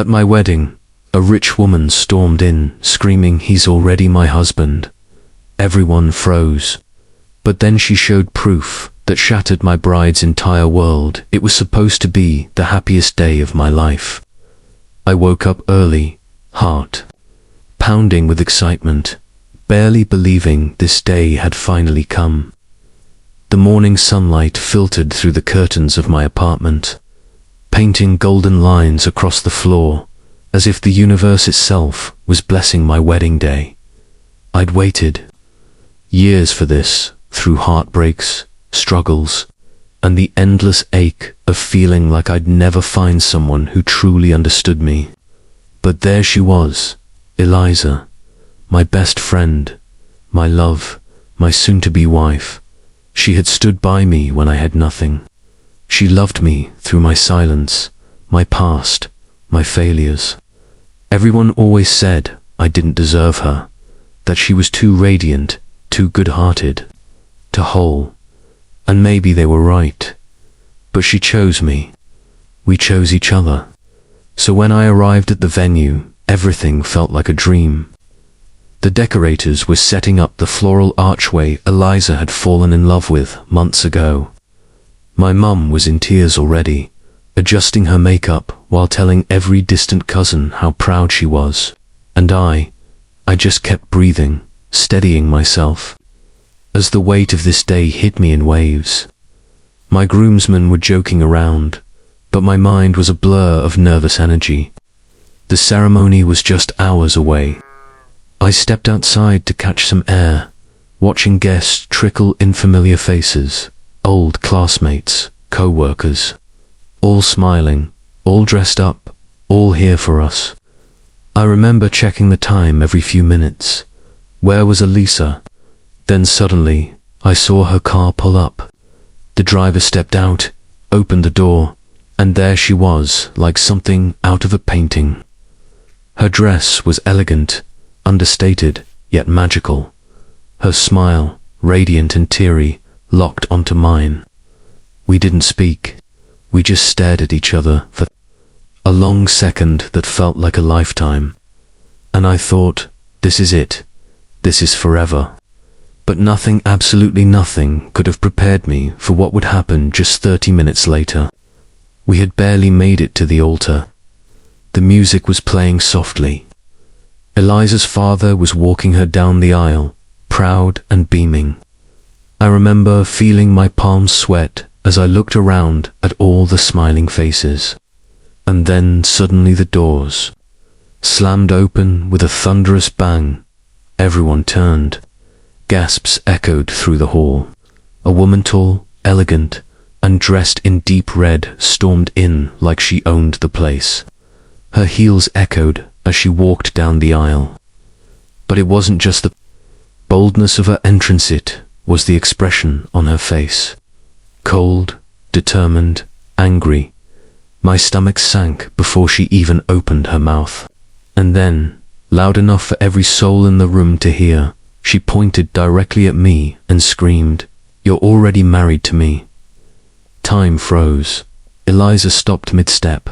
At my wedding, a rich woman stormed in, screaming, "He's already my husband." Everyone froze. But then she showed proof that shattered my bride's entire world. It was supposed to be the happiest day of my life. I woke up early, heart pounding with excitement, barely believing this day had finally come. The morning sunlight filtered through the curtains of my apartment, painting golden lines across the floor, as if the universe itself was blessing my wedding day. I'd waited years for this, through heartbreaks, struggles, and the endless ache of feeling like I'd never find someone who truly understood me. But there she was, Eliza, my best friend, my love, my soon-to-be wife. She had stood by me when I had nothing. She loved me through my silence, my past, my failures. Everyone always said I didn't deserve her, that she was too radiant, too good-hearted, too whole. And maybe they were right. But she chose me. We chose each other. So when I arrived at the venue, everything felt like a dream. The decorators were setting up the floral archway Eliza had fallen in love with months ago. My mum was in tears already, adjusting her makeup while telling every distant cousin how proud she was. And I just kept breathing, steadying myself, as the weight of this day hit me in waves. My groomsmen were joking around, but my mind was a blur of nervous energy. The ceremony was just hours away. I stepped outside to catch some air, watching guests trickle in, familiar faces, old classmates, co-workers, all smiling, all dressed up, all here for us. I remember checking the time every few minutes. Where was Elisa? Then suddenly, I saw her car pull up. The driver stepped out, opened the door, and there she was, like something out of a painting. Her dress was elegant, understated, yet magical. Her smile, radiant and teary, locked onto mine. We didn't speak. We just stared at each other for a long second that felt like a lifetime. And I thought, this is it. This is forever. But nothing, absolutely nothing, could have prepared me for what would happen just 30 minutes later. We had barely made it to the altar. The music was playing softly. Eliza's father was walking her down the aisle, proud and beaming. I remember feeling my palms sweat as I looked around at all the smiling faces. And then suddenly the doors slammed open with a thunderous bang. Everyone turned. Gasps echoed through the hall. A woman, tall, elegant, and dressed in deep red, stormed in like she owned the place. Her heels echoed as she walked down the aisle. But it wasn't just the boldness of her entrance, it was the expression on her face. Cold, determined, angry. My stomach sank before she even opened her mouth. And then, loud enough for every soul in the room to hear, she pointed directly at me and screamed, "You're already married to me." Time froze. Eliza stopped mid-step.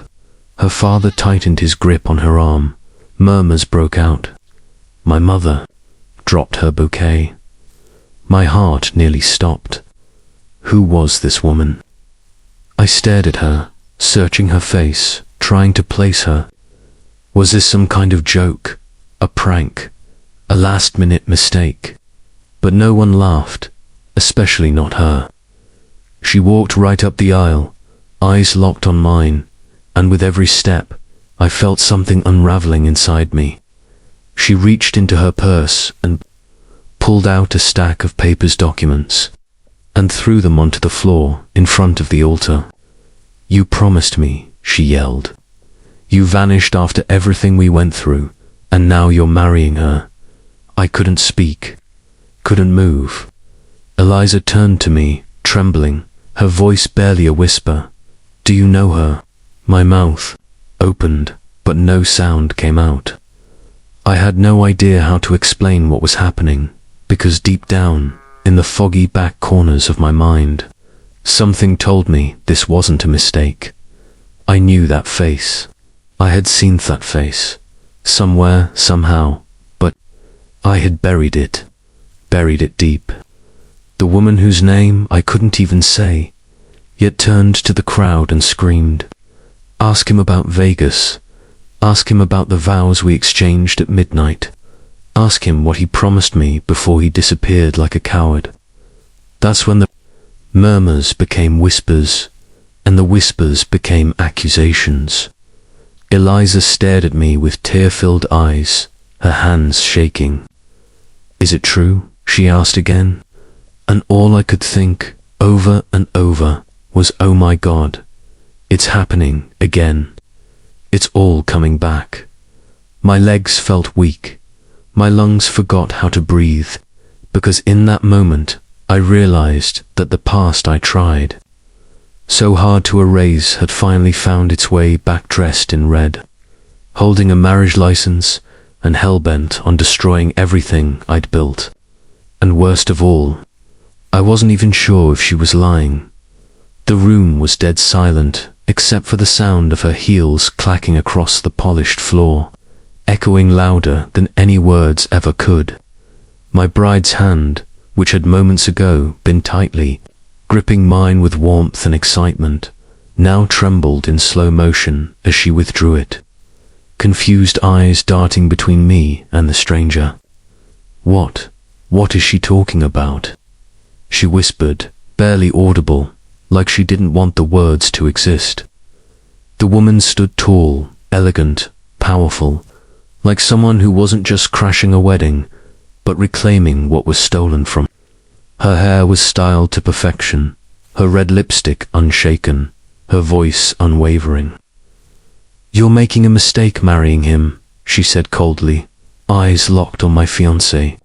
Her father tightened his grip on her arm. Murmurs broke out. My mother dropped her bouquet. My heart nearly stopped. Who was this woman? I stared at her, searching her face, trying to place her. Was this some kind of joke? A prank? A last-minute mistake? But no one laughed, especially not her. She walked right up the aisle, eyes locked on mine, and with every step, I felt something unraveling inside me. She reached into her purse and pulled out a stack of papers, documents, and threw them onto the floor in front of the altar. "You promised me," she yelled. "You vanished after everything we went through, and now you're marrying her." I couldn't speak, couldn't move. Eliza turned to me, trembling, her voice barely a whisper. "Do you know her?" My mouth opened, but no sound came out. I had no idea how to explain what was happening, because deep down, in the foggy back corners of my mind, something told me this wasn't a mistake. I knew that face. I had seen that face, somewhere, somehow, but I had buried it deep. The woman whose name I couldn't even say, yet turned to the crowd and screamed, "Ask him about Vegas. Ask him about the vows we exchanged at midnight. Ask him what he promised me before he disappeared like a coward." That's when the murmurs became whispers, and the whispers became accusations. Eliza stared at me with tear-filled eyes, her hands shaking. "Is it true?" she asked again, and all I could think, over and over, was, "Oh my God, it's happening again. It's all coming back." My legs felt weak. My lungs forgot how to breathe, because in that moment I realized that the past I tried so hard to erase had finally found its way back dressed in red, holding a marriage license and hell-bent on destroying everything I'd built. And worst of all, I wasn't even sure if she was lying. The room was dead silent, except for the sound of her heels clacking across the polished floor, echoing louder than any words ever could. My bride's hand, which had moments ago been tightly gripping mine with warmth and excitement, now trembled in slow motion as she withdrew it, confused eyes darting between me and the stranger. What is she talking about?" she whispered, barely audible, like she didn't want the words to exist. The woman stood tall, elegant, powerful, like someone who wasn't just crashing a wedding, but reclaiming what was stolen from her. Her hair was styled to perfection, her red lipstick unshaken, her voice unwavering. "You're making a mistake marrying him," she said coldly, eyes locked on my fiancé.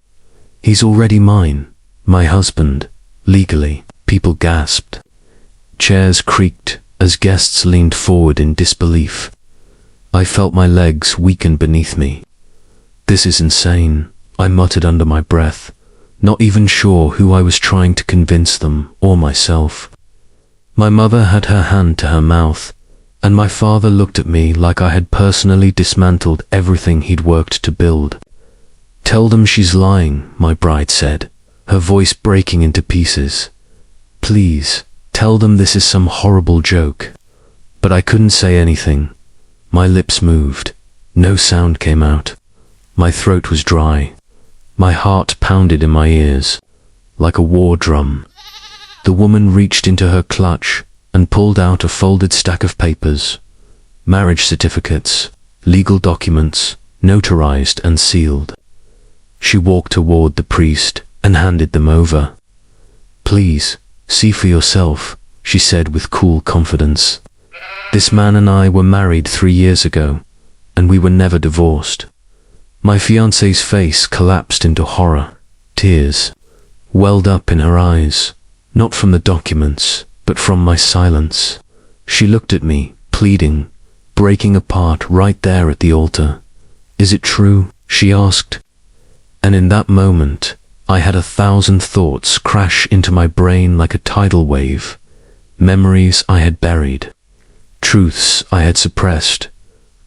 "He's already mine, my husband, legally." People gasped. Chairs creaked as guests leaned forward in disbelief. I felt my legs weaken beneath me. "This is insane," I muttered under my breath, not even sure who I was trying to convince them or myself. My mother had her hand to her mouth, and my father looked at me like I had personally dismantled everything he'd worked to build. "Tell them she's lying," my bride said, her voice breaking into pieces. "Please, tell them this is some horrible joke." But I couldn't say anything. My lips moved. No sound came out. My throat was dry. My heart pounded in my ears, like a war drum. The woman reached into her clutch and pulled out a folded stack of papers. Marriage certificates, legal documents, notarized and sealed. She walked toward the priest and handed them over. "Please, see for yourself," she said with cool confidence. "This man and I were married 3 years ago, and we were never divorced." My fiancé's face collapsed into horror. Tears welled up in her eyes, not from the documents, but from my silence. She looked at me, pleading, breaking apart right there at the altar. "Is it true?" she asked. And in that moment, I had 1,000 thoughts crash into my brain like a tidal wave. Memories I had buried, truths I had suppressed,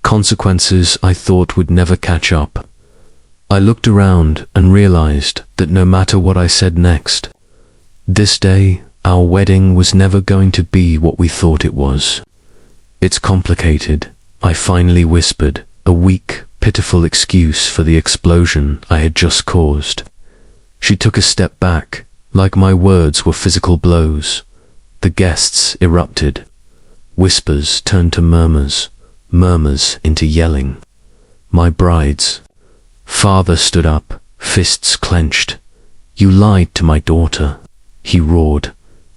consequences I thought would never catch up. I looked around and realized that no matter what I said next, this day, our wedding was never going to be what we thought it was. "It's complicated," I finally whispered, a weak, pitiful excuse for the explosion I had just caused. She took a step back, like my words were physical blows. The guests erupted. Whispers turned to murmurs, murmurs into yelling. My bride's father stood up, fists clenched. "You lied to my daughter," he roared.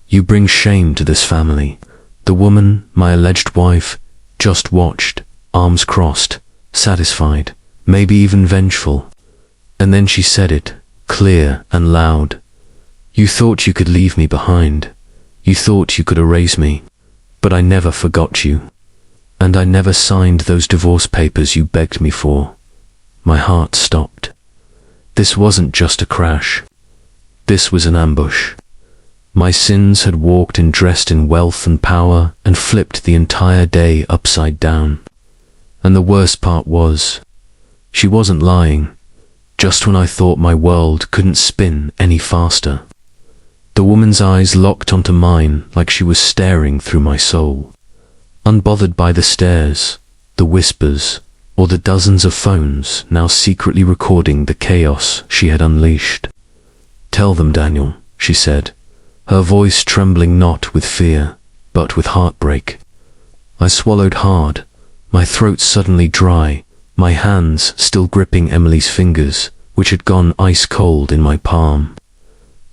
"You bring shame to this family." The woman, my alleged wife, just watched, arms crossed, satisfied, maybe even vengeful. And then she said it, clear and loud. "You thought you could leave me behind. You thought you could erase me. But I never forgot you. And I never signed those divorce papers you begged me for." My heart stopped. This wasn't just a crash. This was an ambush. My sins had walked in dressed in wealth and power and flipped the entire day upside down. And the worst part was, she wasn't lying, just when I thought my world couldn't spin any faster. The woman's eyes locked onto mine like she was staring through my soul, unbothered by the stares, the whispers, or the dozens of phones now secretly recording the chaos she had unleashed. "Tell them, Daniel," she said, her voice trembling not with fear, but with heartbreak. I swallowed hard, my throat suddenly dry, my hands still gripping Emily's fingers, which had gone ice cold in my palm.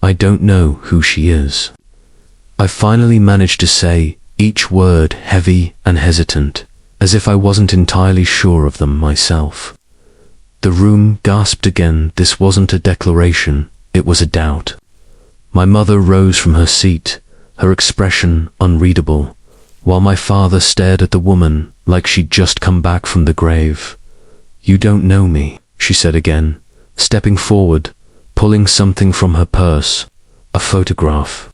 "I don't know who she is." I finally managed to say, each word heavy and hesitant, as if I wasn't entirely sure of them myself. The room gasped again. This wasn't a declaration, it was a doubt. My mother rose from her seat, her expression unreadable, while my father stared at the woman like she'd just come back from the grave. "You don't know me," she said again, stepping forward, pulling something from her purse, a photograph.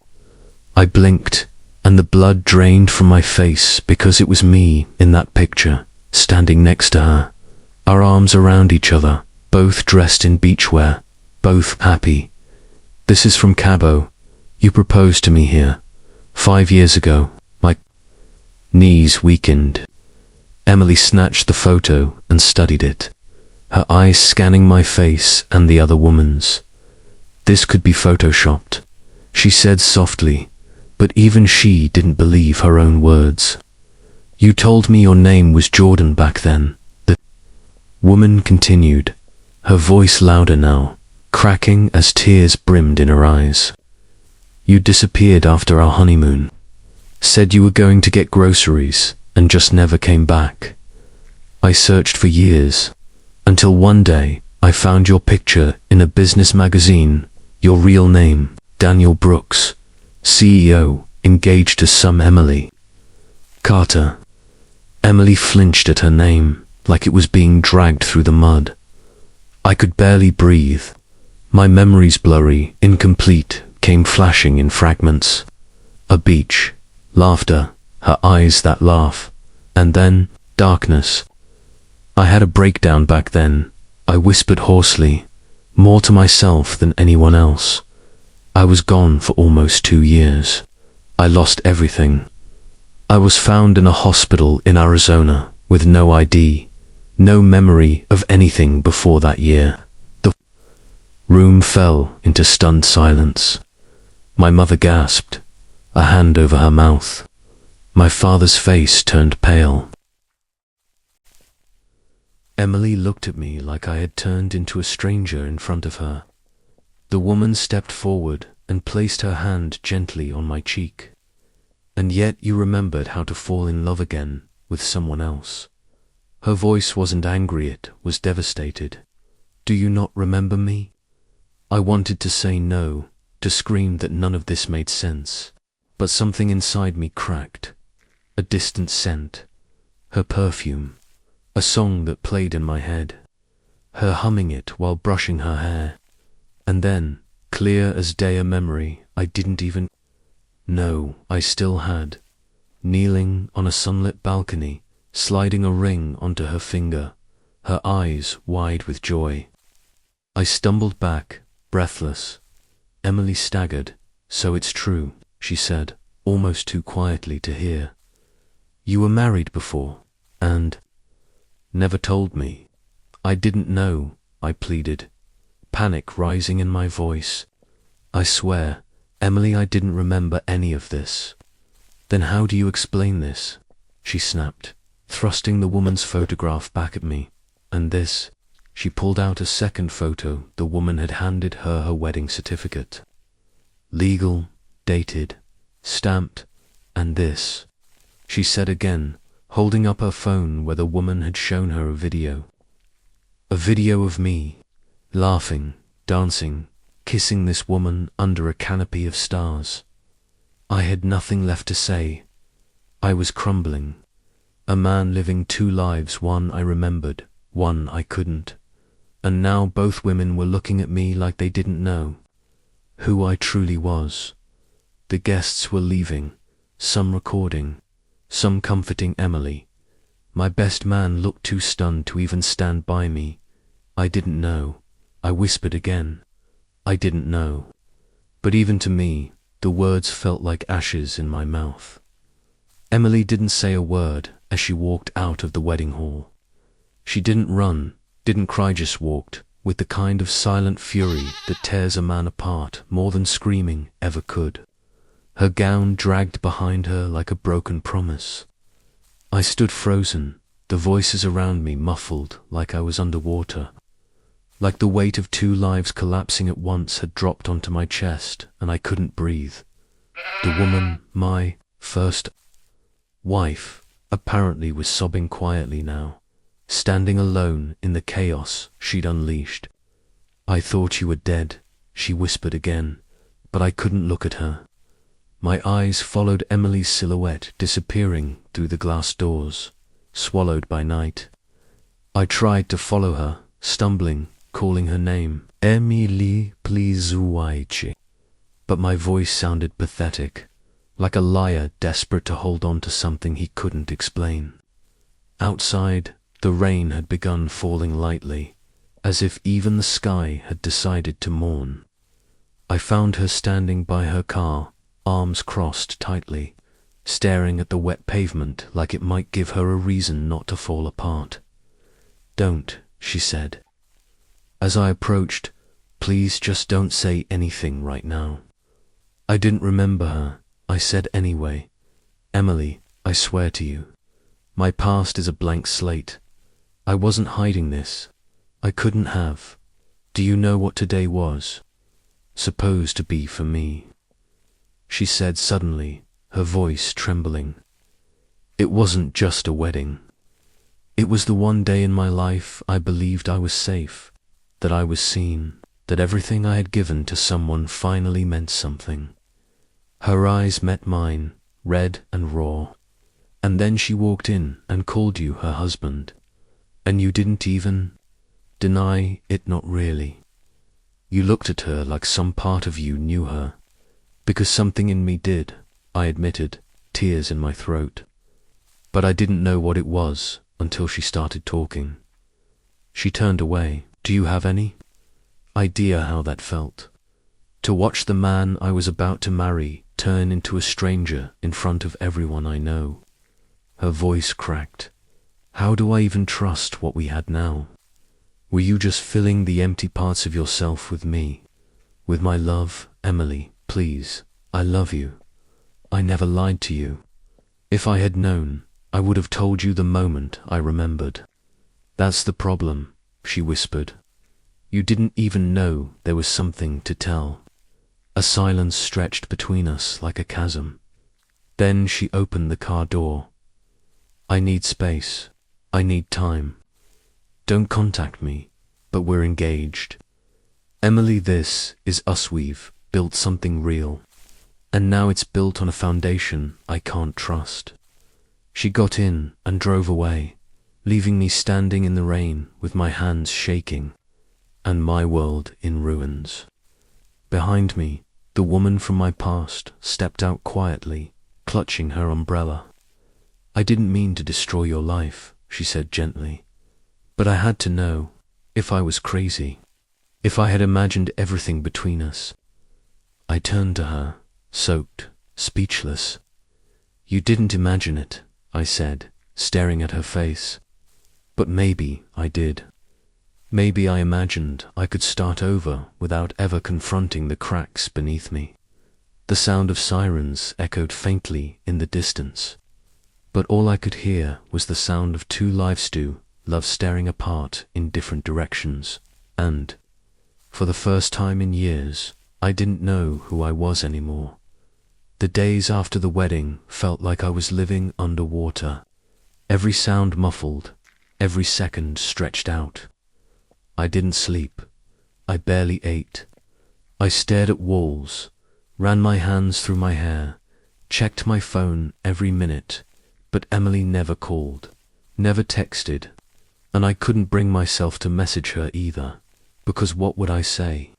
I blinked, and the blood drained from my face because it was me in that picture, standing next to her, our arms around each other, both dressed in beachwear, both happy. "This is from Cabo. You proposed to me here 5 years ago." My knees weakened. Emily snatched the photo and studied it, her eyes scanning my face and the other woman's. "This could be photoshopped," she said softly, but even she didn't believe her own words. "You told me your name was Jordan back then," the woman continued, her voice louder now, cracking as tears brimmed in her eyes. "You disappeared after our honeymoon, said you were going to get groceries, and just never came back. I searched for years, until one day I found your picture in a business magazine, your real name, Daniel Brooks, CEO, engaged to some Emily Carter." Emily flinched at her name, like it was being dragged through the mud. I could barely breathe. My memories, blurry, incomplete, came flashing in fragments. A beach, laughter, her eyes that laugh, and then darkness. I had a breakdown back then. I whispered hoarsely, more to myself than anyone else. I was gone for almost 2 years. I lost everything. I was found in a hospital in Arizona with no ID, no memory of anything before that year. The room fell into stunned silence. My mother gasped, a hand over her mouth. My father's face turned pale. Emily looked at me like I had turned into a stranger in front of her. The woman stepped forward and placed her hand gently on my cheek. "And yet you remembered how to fall in love again with someone else." Her voice wasn't angry, it was devastated. "Do you not remember me?" I wanted to say no, to scream that none of this made sense, but something inside me cracked. A distant scent, her perfume, a song that played in my head, her humming it while brushing her hair. And then, clear as day a memory I didn't even know I still had, kneeling on a sunlit balcony, sliding a ring onto her finger, her eyes wide with joy. I stumbled back, breathless. Emily staggered. "So it's true," she said, almost too quietly to hear. "You were married before, and never told me." "I didn't know," I pleaded, panic rising in my voice. "I swear, Emily, I didn't remember any of this." "Then how do you explain this?" she snapped, thrusting the woman's photograph back at me. "And this?" She pulled out a second photo. The woman had handed her wedding certificate. "Legal, dated, stamped, and this," she said again, holding up her phone where the woman had shown her a video. A video of me, laughing, dancing, kissing this woman under a canopy of stars. I had nothing left to say. I was crumbling. A man living 2 lives, one I remembered, one I couldn't. And now both women were looking at me like they didn't know who I truly was. The guests were leaving, some recording, some comforting Emily. My best man looked too stunned to even stand by me. I didn't know. I whispered again. I didn't know. But even to me, the words felt like ashes in my mouth. Emily didn't say a word as she walked out of the wedding hall. She didn't run, didn't cry, just walked, with the kind of silent fury that tears a man apart more than screaming ever could. Her gown dragged behind her like a broken promise. I stood frozen, the voices around me muffled like I was underwater. Like the weight of two lives collapsing at once had dropped onto my chest and I couldn't breathe. The woman, my first wife, apparently was sobbing quietly now, standing alone in the chaos she'd unleashed. I thought you were dead, she whispered again, but I couldn't look at her. My eyes followed Emily's silhouette disappearing through the glass doors, swallowed by night. I tried to follow her, stumbling, calling her name, Emily, please wait. But my voice sounded pathetic, like a liar desperate to hold on to something he couldn't explain. Outside, the rain had begun falling lightly, as if even the sky had decided to mourn. I found her standing by her car, arms crossed tightly, staring at the wet pavement like it might give her a reason not to fall apart. "Don't," she said. As I approached, "Please just don't say anything right now." I didn't remember her. I said anyway, "Emily, I swear to you, my past is a blank slate. I wasn't hiding this. I couldn't have. Do you know what today was? Supposed to be for me?" She said suddenly, her voice trembling. "It wasn't just a wedding. It was the one day in my life I believed I was safe, that I was seen, that everything I had given to someone finally meant something." Her eyes met mine, red and raw. "And then she walked in and called you her husband. And you didn't even deny it, not really. You looked at her like some part of you knew her. Because something in me did," I admitted, tears in my throat. But I didn't know what it was until she started talking. She turned away. "Do you have any idea how that felt? To watch the man I was about to marry turn into a stranger in front of everyone I know." Her voice cracked. "How do I even trust what we had now? Were you just filling the empty parts of yourself with me? With my love, Emily, please, I love you. I never lied to you. If I had known, I would have told you the moment I remembered." "That's the problem," she whispered. "You didn't even know there was something to tell." A silence stretched between us like a chasm. Then she opened the car door. "I need space. I need time. Don't contact me, but we're engaged. Emily, this is us. We've built something real. And now it's built on a foundation I can't trust." She got in and drove away, leaving me standing in the rain with my hands shaking and my world in ruins. Behind me, the woman from my past stepped out quietly, clutching her umbrella. "I didn't mean to destroy your life," she said gently. "But I had to know if I was crazy, if I had imagined everything between us." I turned to her, soaked, speechless. "You didn't imagine it," I said, staring at her face. "But maybe I did. Maybe I imagined I could start over without ever confronting the cracks beneath me." The sound of sirens echoed faintly in the distance, but all I could hear was the sound of two lives love staring apart in different directions, and, for the first time in years, I didn't know who I was anymore. The days after the wedding felt like I was living underwater, every sound muffled, every second stretched out. I didn't sleep. I barely ate. I stared at walls, ran my hands through my hair, checked my phone every minute, but Emily never called, never texted, and I couldn't bring myself to message her either, because what would I say?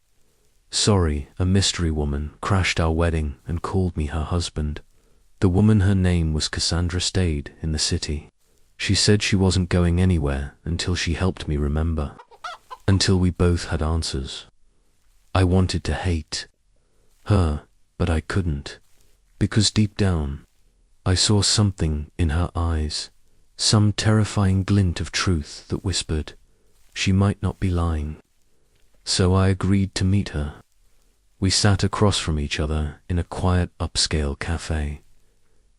Sorry, a mystery woman crashed our wedding and called me her husband. The woman, her name was Cassandra, stayed in the city. She said she wasn't going anywhere until she helped me remember. Until we both had answers. I wanted to hate her, but I couldn't. Because deep down, I saw something in her eyes. Some terrifying glint of truth that whispered, she might not be lying. So I agreed to meet her. We sat across from each other in a quiet upscale cafe.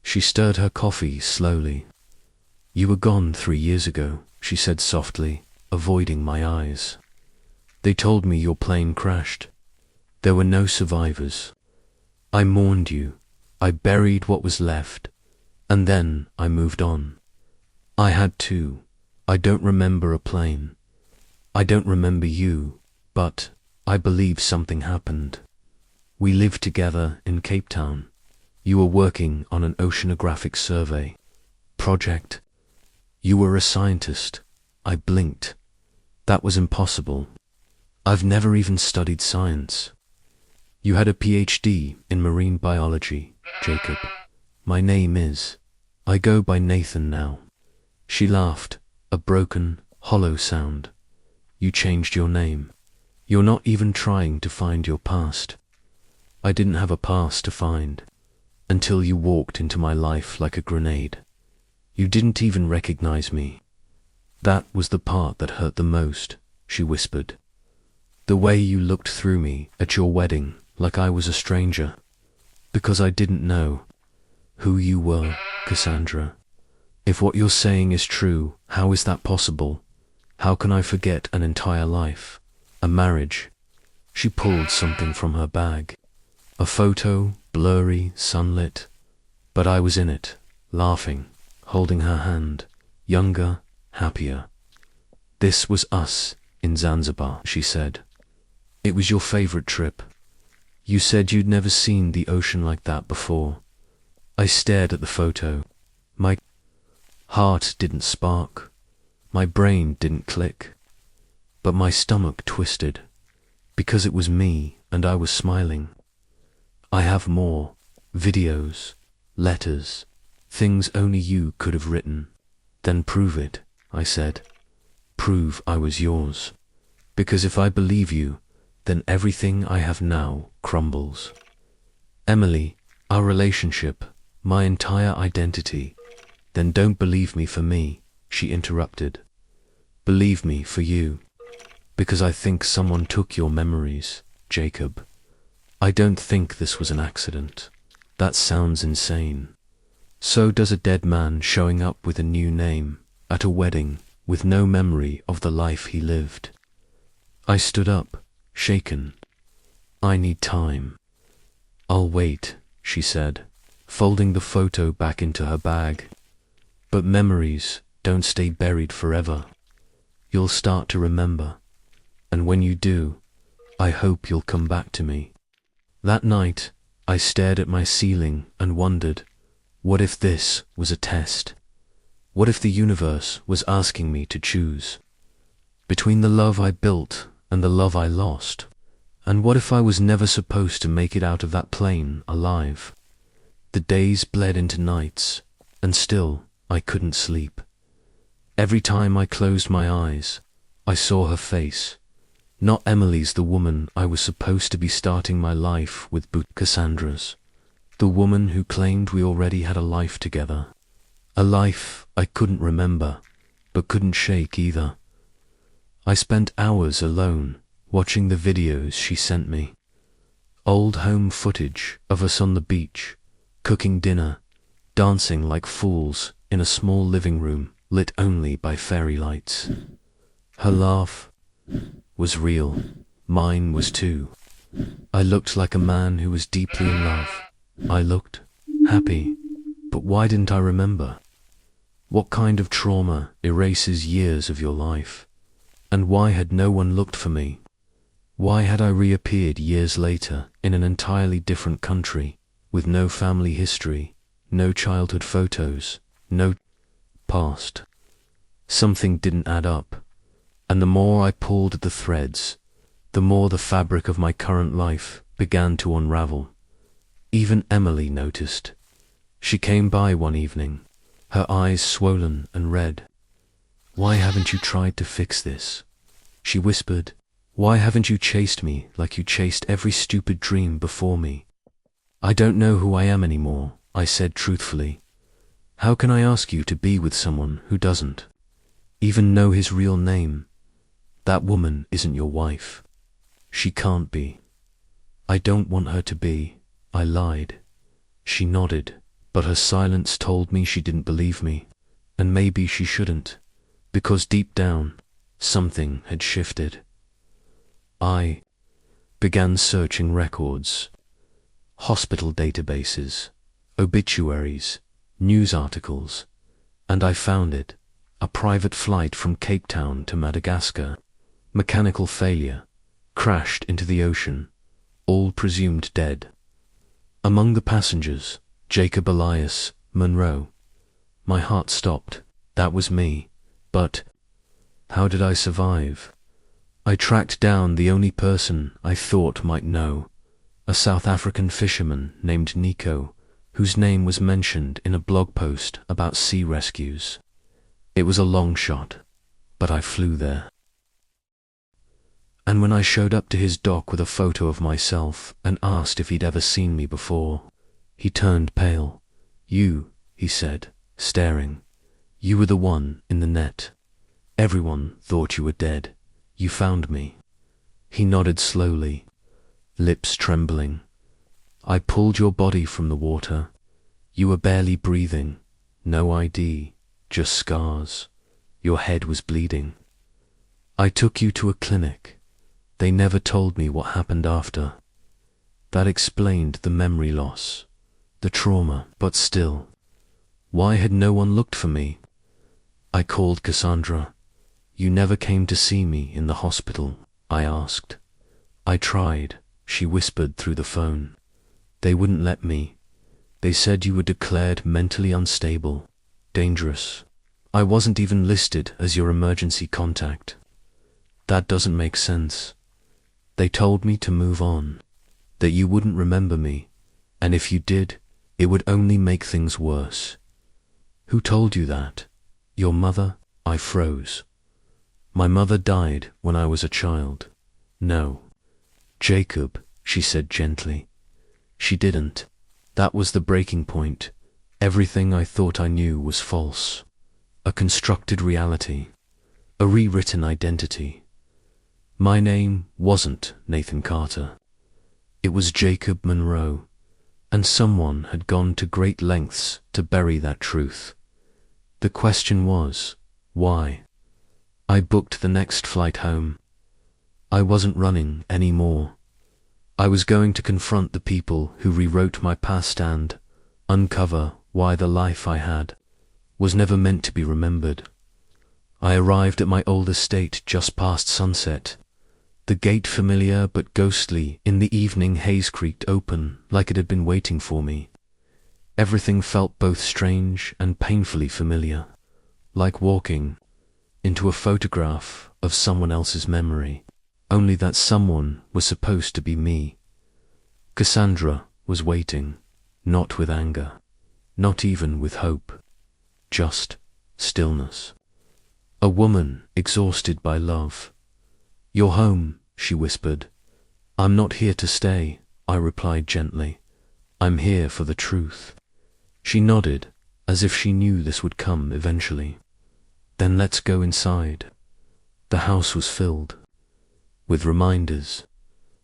She stirred her coffee slowly. You were gone 3 years ago, she said softly, avoiding my eyes. They told me your plane crashed. There were no survivors. I mourned you. I buried what was left. And then I moved on. I had to. I don't remember a plane. I don't remember you, but I believe something happened. We lived together in Cape Town. You were working on an oceanographic survey project. You were a scientist. I blinked. That was impossible. I've never even studied science. You had a PhD in marine biology, Jacob. My name is. I go by Nathan now. She laughed, a broken, hollow sound. You changed your name. You're not even trying to find your past. I didn't have a past to find, until you walked into my life like a grenade. You didn't even recognize me. That was the part that hurt the most, she whispered. The way you looked through me at your wedding like I was a stranger. Because I didn't know who you were, Cassandra. If what you're saying is true, how is that possible? How can I forget an entire life? A marriage? She pulled something from her bag. A photo, blurry, sunlit. But I was in it, laughing, holding her hand, younger, happier. This was us in Zanzibar, she said. It was your favorite trip. You said you'd never seen the ocean like that before. I stared at the photo. My heart didn't spark. My brain didn't click. But my stomach twisted. Because it was me and I was smiling. I have more. Videos. Letters. Things only you could have written. Then prove it, I said. Prove I was yours. Because if I believe you, then everything I have now crumbles. Emily, our relationship, my entire identity. Then don't believe me for me, she interrupted. Believe me for you. Because I think someone took your memories, Jacob. I don't think this was an accident. That sounds insane. So does a dead man showing up with a new name, at a wedding, with no memory of the life he lived. I stood up, shaken. I need time. I'll wait, she said, folding the photo back into her bag. But memories don't stay buried forever. You'll start to remember. And when you do, I hope you'll come back to me. That night, I stared at my ceiling and wondered, what if this was a test? What if the universe was asking me to choose between the love I built and the love I lost? And what if I was never supposed to make it out of that plane alive? The days bled into nights, and still I couldn't sleep. Every time I closed my eyes, I saw her face. Not Emily's, the woman I was supposed to be starting my life with, but Cassandra's. The woman who claimed we already had a life together. A life I couldn't remember, but couldn't shake either. I spent hours alone, watching the videos she sent me. Old home footage of us on the beach, cooking dinner, dancing like fools in a small living room lit only by fairy lights. Her laugh was real. Mine was too. I looked like a man who was deeply in love. I looked happy. But why didn't I remember? What kind of trauma erases years of your life? And why had no one looked for me? Why had I reappeared years later in an entirely different country, with no family history, no childhood photos, no past? Something didn't add up. And the more I pulled at the threads, the more the fabric of my current life began to unravel. Even Emily noticed. She came by one evening, her eyes swollen and red. "Why haven't you tried to fix this?" she whispered. "Why haven't you chased me like you chased every stupid dream before me?" "I don't know who I am anymore," I said truthfully. "How can I ask you to be with someone who doesn't even know his real name? That woman isn't your wife. She can't be." "I don't want her to be," I lied. She nodded, but her silence told me she didn't believe me, and maybe she shouldn't, because deep down, something had shifted. I began searching records, hospital databases, obituaries, news articles, and I found it. A private flight from Cape Town to Madagascar. Mechanical failure. Crashed into the ocean. All presumed dead. Among the passengers, Jacob Elias Monroe. My heart stopped. That was me. But how did I survive? I tracked down the only person I thought might know, a South African fisherman named Nico, whose name was mentioned in a blog post about sea rescues. It was a long shot, but I flew there. And when I showed up to his dock with a photo of myself and asked if he'd ever seen me before, he turned pale. "You," he said, staring. "You were the one in the net. Everyone thought you were dead. You found me." He nodded slowly, lips trembling. "I pulled your body from the water. You were barely breathing. No ID. Just scars. Your head was bleeding. I took you to a clinic. They never told me what happened after. That explained the memory loss, the trauma, but still, why had no one looked for me? I called Cassandra. You never came to see me in the hospital, I asked. I tried, she whispered through the phone. They wouldn't let me. They said you were declared mentally unstable. Dangerous. I wasn't even listed as your emergency contact. That doesn't make sense. They told me to move on, that you wouldn't remember me, and if you did, it would only make things worse. Who told you that? Your mother? I froze. My mother died when I was a child. No. Jacob, she said gently. She didn't. That was the breaking point. Everything I thought I knew was false. A constructed reality. A rewritten identity. My name wasn't Nathan Carter. It was Jacob Monroe, and someone had gone to great lengths to bury that truth. The question was, why? I booked the next flight home. I wasn't running anymore. I was going to confront the people who rewrote my past and uncover why the life I had was never meant to be remembered. I arrived at my old estate just past sunset. The gate familiar but ghostly in the evening haze creaked open like it had been waiting for me. Everything felt both strange and painfully familiar, like walking into a photograph of someone else's memory, only that someone was supposed to be me. Cassandra was waiting, not with anger, not even with hope, just stillness. A woman exhausted by love. You're home, she whispered. I'm not here to stay, I replied gently. I'm here for the truth. She nodded, as if she knew this would come eventually. Then let's go inside. The house was filled with reminders,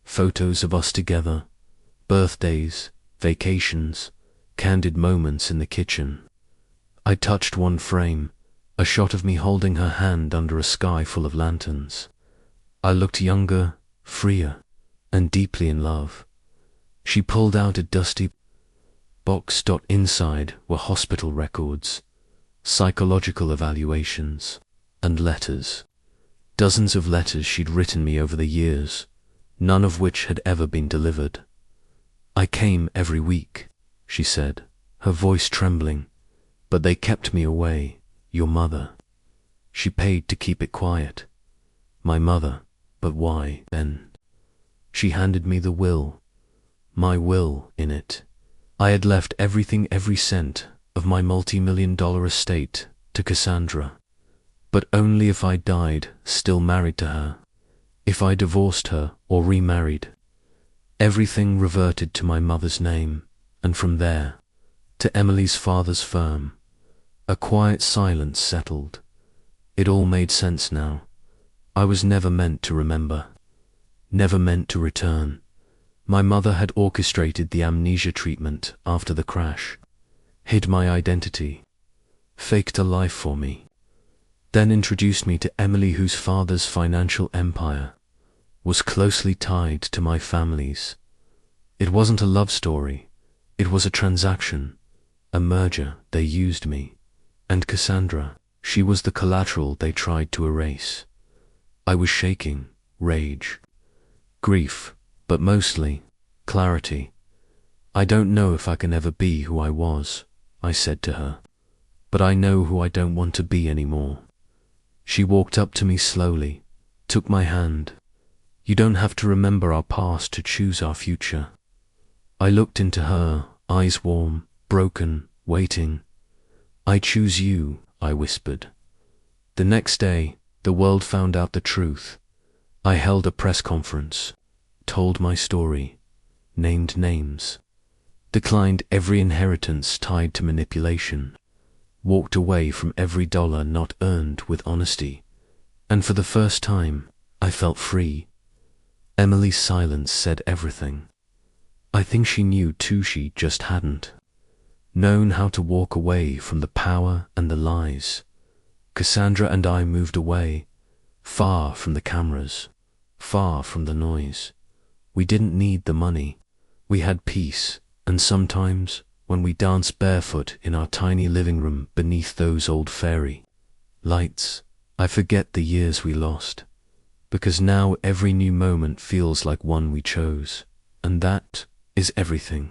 photos of us together, birthdays, vacations, candid moments in the kitchen. I touched one frame, a shot of me holding her hand under a sky full of lanterns. I looked younger, freer, and deeply in love. She pulled out a dusty box. Inside were hospital records, psychological evaluations, and letters. Dozens of letters she'd written me over the years, none of which had ever been delivered. I came every week, she said, her voice trembling, but they kept me away, your mother. She paid to keep it quiet. My mother, but why then? She handed me the will, my will in it. I had left everything, every cent, of my multi-million-dollar estate to Cassandra, but only if I died still married to her. If I divorced her or remarried, everything reverted to my mother's name, and from there, to Emily's father's firm. A quiet silence settled. It all made sense now. I was never meant to remember, never meant to return. My mother had orchestrated the amnesia treatment after the crash, hid my identity, faked a life for me, then introduced me to Emily, whose father's financial empire was closely tied to my family's. It wasn't a love story, it was a transaction, a merger. They used me. And Cassandra, she was the collateral they tried to erase. I was shaking, rage, grief, but mostly clarity. I don't know if I can ever be who I was, I said to her, but I know who I don't want to be anymore. She walked up to me slowly, took my hand. You don't have to remember our past to choose our future. I looked into her, eyes warm, broken, waiting. I choose you, I whispered. The next day, the world found out the truth. I held a press conference, told my story, named names, declined every inheritance tied to manipulation, walked away from every dollar not earned with honesty, and for the first time, I felt free. Emily's silence said everything. I think she knew too, she just hadn't known how to walk away from the power and the lies. Cassandra and I moved away, far from the cameras, far from the noise. We didn't need the money. We had peace, and sometimes, when we danced barefoot in our tiny living room beneath those old fairy lights, I forget the years we lost, because now every new moment feels like one we chose, and that is everything.